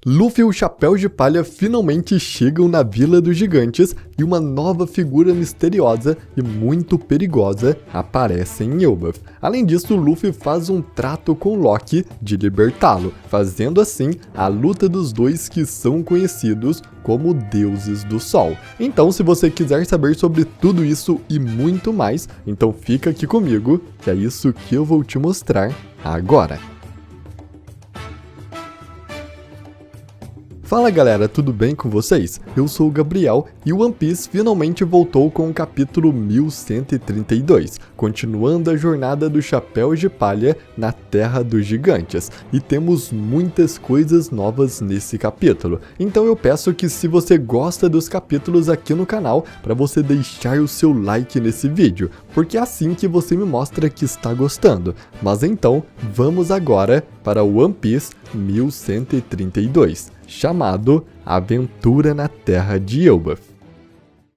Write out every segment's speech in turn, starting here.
Luffy e o Chapéu de Palha finalmente chegam na Vila dos Gigantes e uma nova figura misteriosa e muito perigosa aparece em Elbaf. Além disso, Luffy faz um trato com Loki de libertá-lo, fazendo assim a luta dos dois que são conhecidos como deuses do sol. Então, se você quiser saber sobre tudo isso e muito mais, então fica aqui comigo, que é isso que eu vou te mostrar agora. Fala galera, tudo bem com vocês? Eu sou o Gabriel e o One Piece finalmente voltou com o capítulo 1132, continuando a jornada do Chapéu de Palha na Terra dos Gigantes, e temos muitas coisas novas nesse capítulo. Então eu peço que, se você gosta dos capítulos aqui no canal, para você deixar o seu like nesse vídeo, porque é assim que você me mostra que está gostando. Mas então, vamos agora para o One Piece 1132. Chamado Aventura na Terra de Elbaf.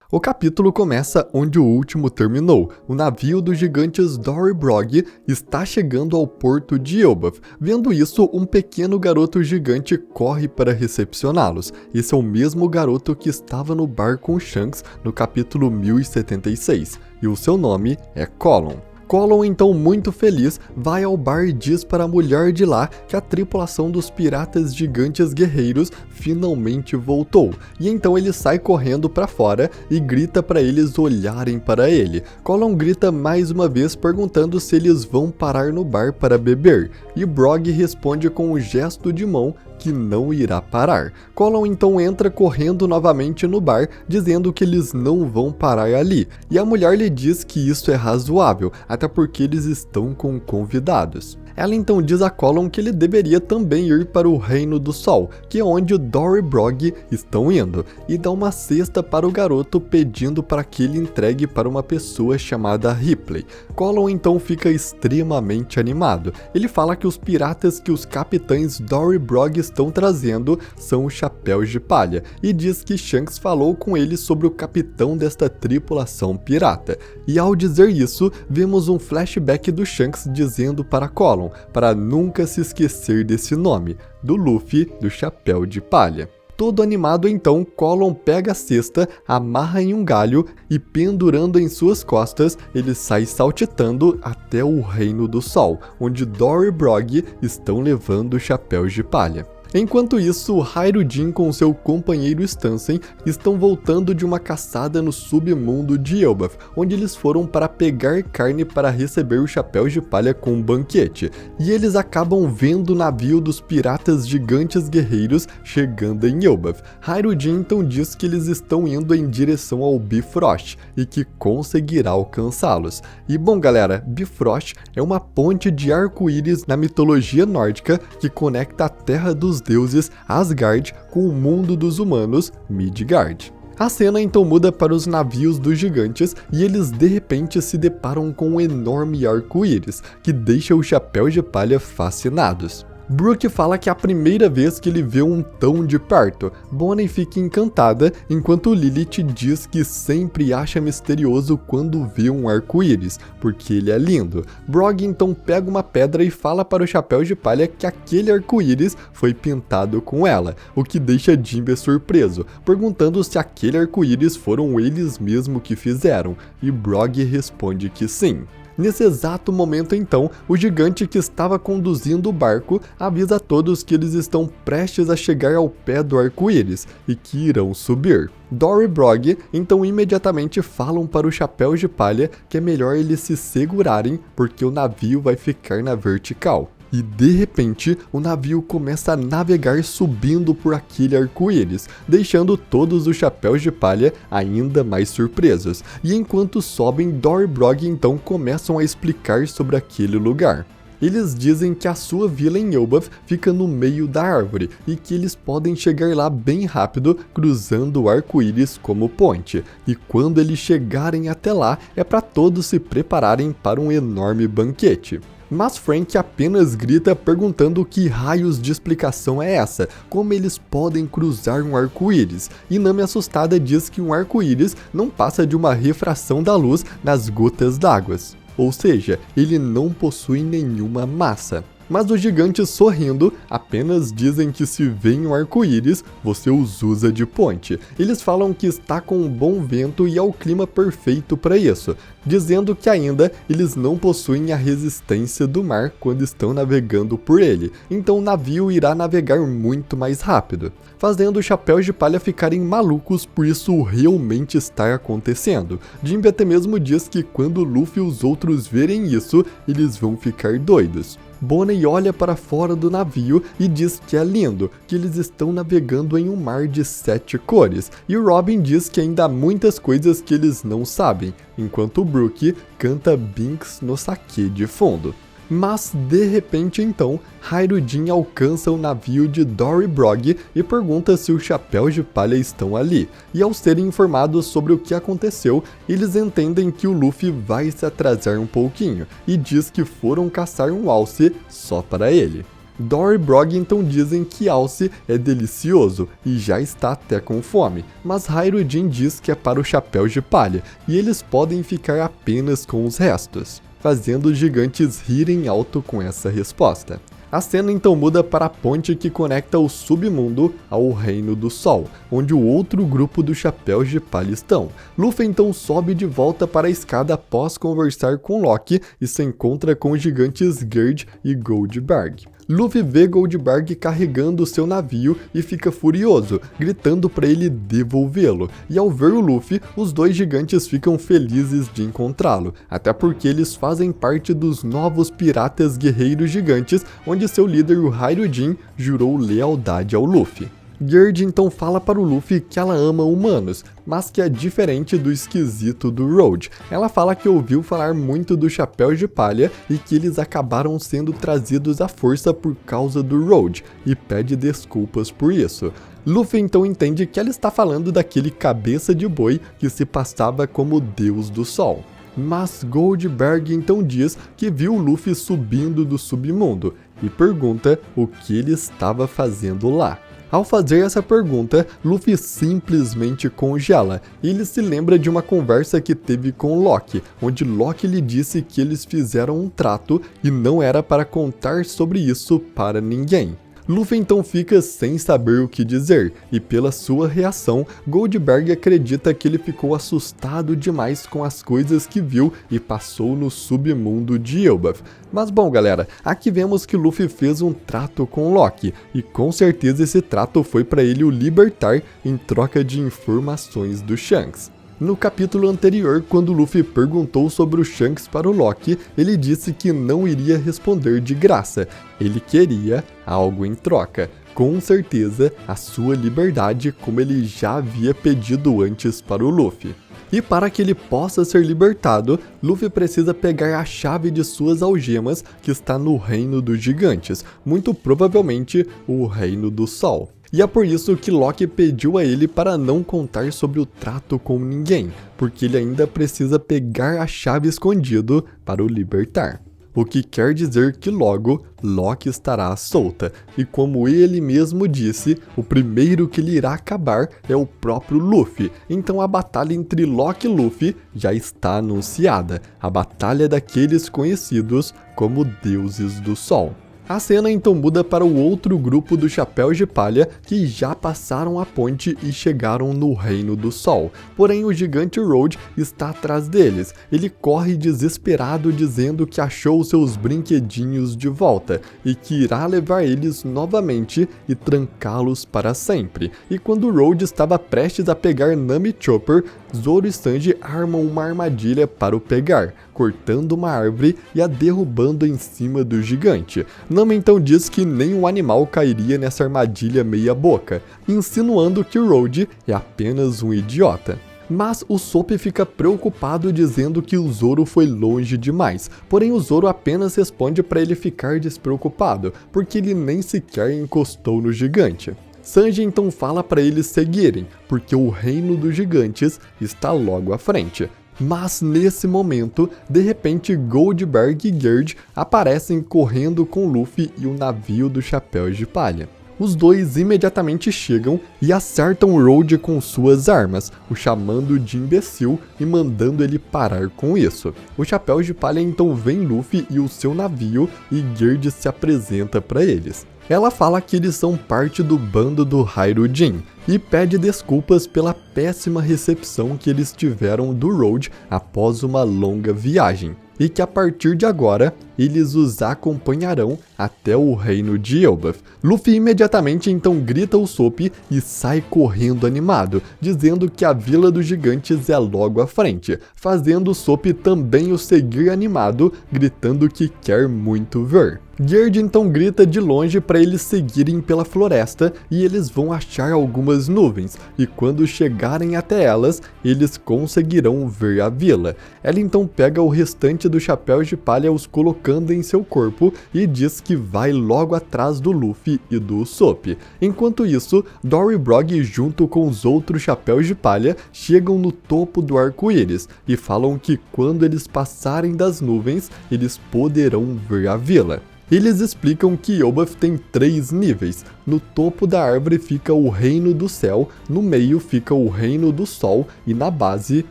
O capítulo começa onde o último terminou. O navio dos gigantes Dory Brog está chegando ao porto de Elbaf. Vendo isso, um pequeno garoto gigante corre para recepcioná-los. Esse é o mesmo garoto que estava no bar com Shanks no capítulo 1076, e o seu nome é Colon. Colon, então muito feliz, vai ao bar e diz para a mulher de lá que a tripulação dos piratas gigantes guerreiros finalmente voltou. E então ele sai correndo para fora e grita para eles olharem para ele. Colon grita mais uma vez perguntando se eles vão parar no bar para beber. E Brog responde com um gesto de mão que não irá parar. Colon então entra correndo novamente no bar, dizendo que eles não vão parar ali, e a mulher lhe diz que isso é razoável, até porque eles estão com convidados. Ela então diz a Colon que ele deveria também ir para o Reino do Sol, que é onde o Dory Brog estão indo, e dá uma cesta para o garoto pedindo para que ele entregue para uma pessoa chamada Ripley. Colon então fica extremamente animado. Ele fala que os piratas que os capitães Dory Brog estão trazendo são os Chapéus de Palha, e diz que Shanks falou com ele sobre o capitão desta tripulação pirata. E ao dizer isso, vemos um flashback do Shanks dizendo para Colon para nunca se esquecer desse nome, do Luffy do Chapéu de Palha. Todo animado então, Colon pega a cesta, amarra em um galho e, pendurando em suas costas, ele sai saltitando até o Reino do Sol, onde Dory Brog estão levando os Chapéus de Palha. Enquanto isso, Hyruddin com seu companheiro Stansen estão voltando de uma caçada no submundo de Elbaf, onde eles foram para pegar carne para receber os Chapéus de Palha com um banquete, e eles acabam vendo o navio dos piratas gigantes guerreiros chegando em Elbaf. Hyruddin então diz que eles estão indo em direção ao Bifrost e que conseguirá alcançá-los. E bom galera, Bifrost é uma ponte de arco-íris na mitologia nórdica que conecta a Terra dos deuses Asgard com o mundo dos humanos Midgard. A cena então muda para os navios dos gigantes e eles de repente se deparam com um enorme arco-íris que deixa os Chapéus de Palha fascinados. Brook fala que é a primeira vez que ele vê um tão de perto. Bonnie fica encantada, enquanto Lilith diz que sempre acha misterioso quando vê um arco-íris, porque ele é lindo. Brog então pega uma pedra e fala para o Chapéu de Palha que aquele arco-íris foi pintado com ela, o que deixa Jinbe surpreso, perguntando se aquele arco-íris foram eles mesmo que fizeram, e Brog responde que sim. Nesse exato momento então, o gigante que estava conduzindo o barco avisa a todos que eles estão prestes a chegar ao pé do arco-íris e que irão subir. Dory Brog então imediatamente falam para os Chapéus de Palha que é melhor eles se segurarem porque o navio vai ficar na vertical. E de repente, o navio começa a navegar subindo por aquele arco-íris, deixando todos os Chapéus de Palha ainda mais surpresos. E enquanto sobem, Dory Brog então começam a explicar sobre aquele lugar. Eles dizem que a sua vila em Elbaf fica no meio da árvore e que eles podem chegar lá bem rápido cruzando o arco-íris como ponte. E quando eles chegarem até lá, é para todos se prepararem para um enorme banquete. Mas Frank apenas grita perguntando que raios de explicação é essa, como eles podem cruzar um arco-íris, e Nami assustada diz que um arco-íris não passa de uma refração da luz nas gotas d'água, ou seja, ele não possui nenhuma massa. Mas os gigantes, sorrindo, apenas dizem que se vem um arco-íris, você os usa de ponte. Eles falam que está com um bom vento e é o clima perfeito para isso, dizendo que ainda eles não possuem a resistência do mar quando estão navegando por ele, então o navio irá navegar muito mais rápido, fazendo os Chapéus de Palha ficarem malucos por isso realmente estar acontecendo. Jimbe até mesmo diz que quando Luffy e os outros verem isso, eles vão ficar doidos. Bonnie olha para fora do navio e diz que é lindo, que eles estão navegando em um mar de 7 cores, e o Robin diz que ainda há muitas coisas que eles não sabem, enquanto o Brook canta Binks no Sake de fundo. Mas, de repente então, Hyruin alcança o navio de Dory Brog e pergunta se os Chapéus de Palha estão ali, e ao serem informados sobre o que aconteceu, eles entendem que o Luffy vai se atrasar um pouquinho, e diz que foram caçar um alce só para ele. Dory e Brog então dizem que alce é delicioso e já está até com fome, mas Hyruin diz que é para os Chapéus de Palha, e eles podem ficar apenas com os restos, fazendo os gigantes rirem alto com essa resposta. A cena então muda para a ponte que conecta o submundo ao Reino do Sol, onde o outro grupo dos Chapéus de Palha estão. Luffy então sobe de volta para a escada após conversar com Loki e se encontra com os gigantes Gerd e Goldberg. Luffy vê Goldberg carregando seu navio e fica furioso, gritando para ele devolvê-lo, e ao ver o Luffy, os dois gigantes ficam felizes de encontrá-lo, até porque eles fazem parte dos novos piratas guerreiros gigantes, onde seu líder, o Hyruin, jurou lealdade ao Luffy. Gerd então fala para o Luffy que ela ama humanos, mas que é diferente do esquisito do Road. Ela fala que ouviu falar muito dos Chapéus de Palha e que eles acabaram sendo trazidos à força por causa do Road, e pede desculpas por isso. Luffy então entende que ela está falando daquele cabeça de boi que se passava como Deus do Sol. Mas Goldberg então diz que viu o Luffy subindo do submundo e pergunta o que ele estava fazendo lá. Ao fazer essa pergunta, Luffy simplesmente congela, e ele se lembra de uma conversa que teve com Loki, onde Loki lhe disse que eles fizeram um trato e não era para contar sobre isso para ninguém. Luffy então fica sem saber o que dizer, e pela sua reação, Goldberg acredita que ele ficou assustado demais com as coisas que viu e passou no submundo de Elbaf. Mas bom galera, aqui vemos que Luffy fez um trato com Loki, e com certeza esse trato foi para ele o libertar em troca de informações do Shanks. No capítulo anterior, quando Luffy perguntou sobre o Shanks para o Loki, ele disse que não iria responder de graça, ele queria algo em troca, com certeza a sua liberdade, como ele já havia pedido antes para o Luffy. E para que ele possa ser libertado, Luffy precisa pegar a chave de suas algemas que está no Reino dos Gigantes, muito provavelmente o Reino do Sol. E é por isso que Loki pediu a ele para não contar sobre o trato com ninguém, porque ele ainda precisa pegar a chave escondido para o libertar. O que quer dizer que logo Loki estará solta, e como ele mesmo disse, o primeiro que ele irá acabar é o próprio Luffy. Então a batalha entre Loki e Luffy já está anunciada, a batalha daqueles conhecidos como deuses do sol. A cena então muda para o outro grupo dos Chapéus de Palha que já passaram a ponte e chegaram no Reino do Sol. Porém o gigante Road está atrás deles. Ele corre desesperado dizendo que achou seus brinquedinhos de volta e que irá levar eles novamente e trancá-los para sempre. E quando Road estava prestes a pegar Nami Chopper, Zoro e Sanji armam uma armadilha para o pegar, cortando uma árvore e a derrubando em cima do gigante. Nami então diz que nenhum animal cairia nessa armadilha meia boca, insinuando que o Road é apenas um idiota. Mas o Sop fica preocupado dizendo que o Zoro foi longe demais, porém o Zoro apenas responde para ele ficar despreocupado, porque ele nem sequer encostou no gigante. Sanji então fala para eles seguirem, porque o reino dos gigantes está logo à frente. Mas nesse momento, de repente Goldberg e Gerd aparecem correndo com Luffy e o navio dos Chapéus de Palha. Os dois imediatamente chegam e acertam Road com suas armas, o chamando de imbecil e mandando ele parar com isso. O Chapéu de Palha então vem Luffy e o seu navio e Gerd se apresenta para eles. Ela fala que eles são parte do bando do Hyruujin e pede desculpas pela péssima recepção que eles tiveram do Road após uma longa viagem, e que a partir de agora eles os acompanharão até o reino de Elbaf. Luffy imediatamente então grita o Usopp e sai correndo animado, dizendo que a Vila dos Gigantes é logo à frente, fazendo o Usopp também o seguir animado, gritando que quer muito ver. Gerd então grita de longe para eles seguirem pela floresta e eles vão achar algumas nuvens, e quando chegarem até elas, eles conseguirão ver a vila. Ela então pega o restante do Chapéu de Palha os colocando em seu corpo e diz que vai logo atrás do Luffy e do Usopp. Enquanto isso, Dory e Brog junto com os outros Chapéus de Palha chegam no topo do arco-íris e falam que quando eles passarem das nuvens, eles poderão ver a vila. Eles explicam que Elbaf tem 3 níveis. No topo da árvore fica o Reino do Céu, no meio fica o Reino do Sol e na base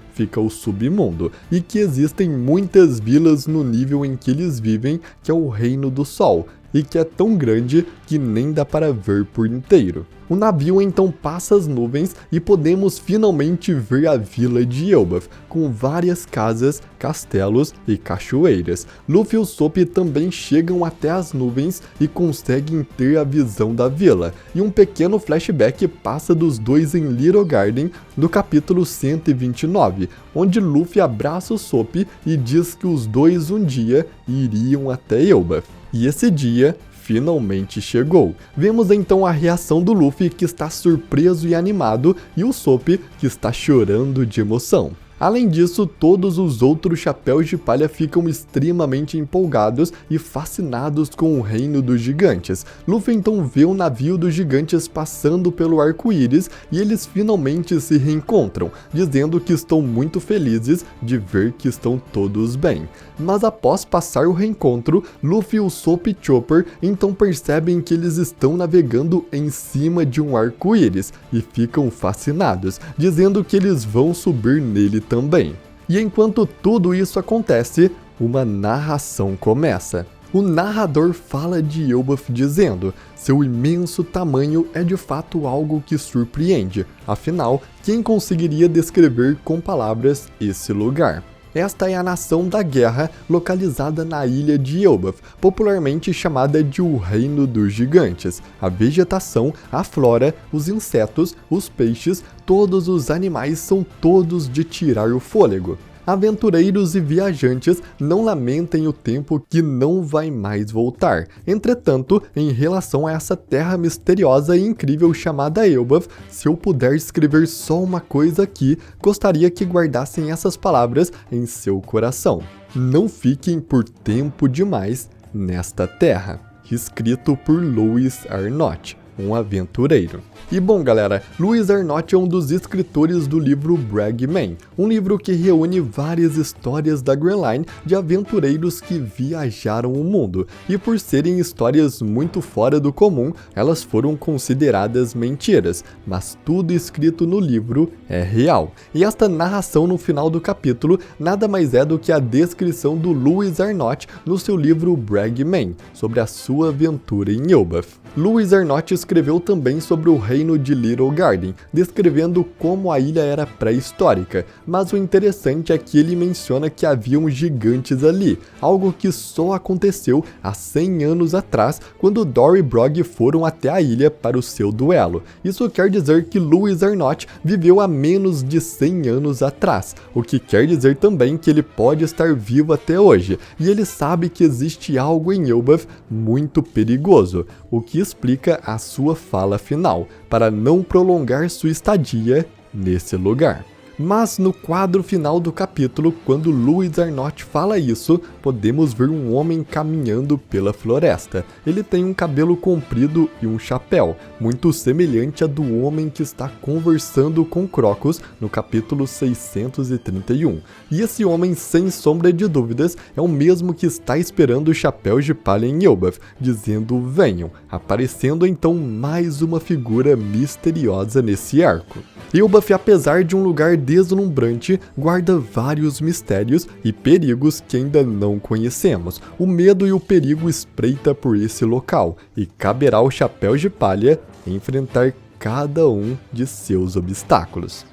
fica o Submundo. E que existem muitas vilas no nível em que eles vivem, que é o Reino do Sol, e que é tão grande que nem dá para ver por inteiro. O navio então passa as nuvens e podemos finalmente ver a vila de Elbaf, com várias casas, castelos e cachoeiras. Luffy e Usopp também chegam até as nuvens e conseguem ter a visão da vila, e um pequeno flashback passa dos dois em Little Garden no capítulo 129, onde Luffy abraça o Usopp e diz que os dois um dia iriam até Elbaf. E esse dia finalmente chegou. Vemos então a reação do Luffy, que está surpreso e animado, e o Usopp, que está chorando de emoção. Além disso, todos os outros Chapéus de Palha ficam extremamente empolgados e fascinados com o Reino dos Gigantes. Luffy então vê o navio dos gigantes passando pelo arco-íris e eles finalmente se reencontram, dizendo que estão muito felizes de ver que estão todos bem. Mas após passar o reencontro, Luffy, Usopp e Chopper então percebem que eles estão navegando em cima de um arco-íris e ficam fascinados, dizendo que eles vão subir nele também. E enquanto tudo isso acontece, uma narração começa. O narrador fala de Elbaf dizendo: seu imenso tamanho é de fato algo que surpreende, afinal, quem conseguiria descrever com palavras esse lugar? Esta é a Nação da Guerra, localizada na ilha de Elbaf, popularmente chamada de o Reino dos Gigantes. A vegetação, a flora, os insetos, os peixes, todos os animais são todos de tirar o fôlego. Aventureiros e viajantes não lamentem o tempo que não vai mais voltar. Entretanto, em relação a essa terra misteriosa e incrível chamada Elbaf, se eu puder escrever só uma coisa aqui, gostaria que guardassem essas palavras em seu coração. Não fiquem por tempo demais nesta terra. Escrito por Louis Arnott, um aventureiro. E bom galera, Louis Arnott é um dos escritores do livro Bragman, um livro que reúne várias histórias da Grand Line de aventureiros que viajaram o mundo, e por serem histórias muito fora do comum, elas foram consideradas mentiras, mas tudo escrito no livro é real. E esta narração no final do capítulo nada mais é do que a descrição do Louis Arnott no seu livro Bragman, sobre a sua aventura em Elbaf. Louis Arnott escreveu também sobre o reino de Little Garden, descrevendo como a ilha era pré-histórica, mas o interessante é que ele menciona que haviam gigantes ali, algo que só aconteceu há 100 anos atrás, quando Dory e Brog foram até a ilha para o seu duelo. Isso quer dizer que Louis Arnott viveu há menos de 100 anos atrás, o que quer dizer também que ele pode estar vivo até hoje, e ele sabe que existe algo em Elbaf muito perigoso, o que explica a sua fala final, para não prolongar sua estadia nesse lugar. Mas no quadro final do capítulo, quando Louis Arnott fala isso, podemos ver um homem caminhando pela floresta. Ele tem um cabelo comprido e um chapéu, muito semelhante a do homem que está conversando com Crocus no capítulo 631. E esse homem, sem sombra de dúvidas, é o mesmo que está esperando os chapéus de palha em Elbaf, dizendo venham, aparecendo então mais uma figura misteriosa nesse arco. Elbaf, apesar de um lugar deslumbrante, guarda vários mistérios e perigos que ainda não conhecemos. O medo e o perigo espreita por esse local, e caberá aos chapéus de palha enfrentar cada um de seus obstáculos.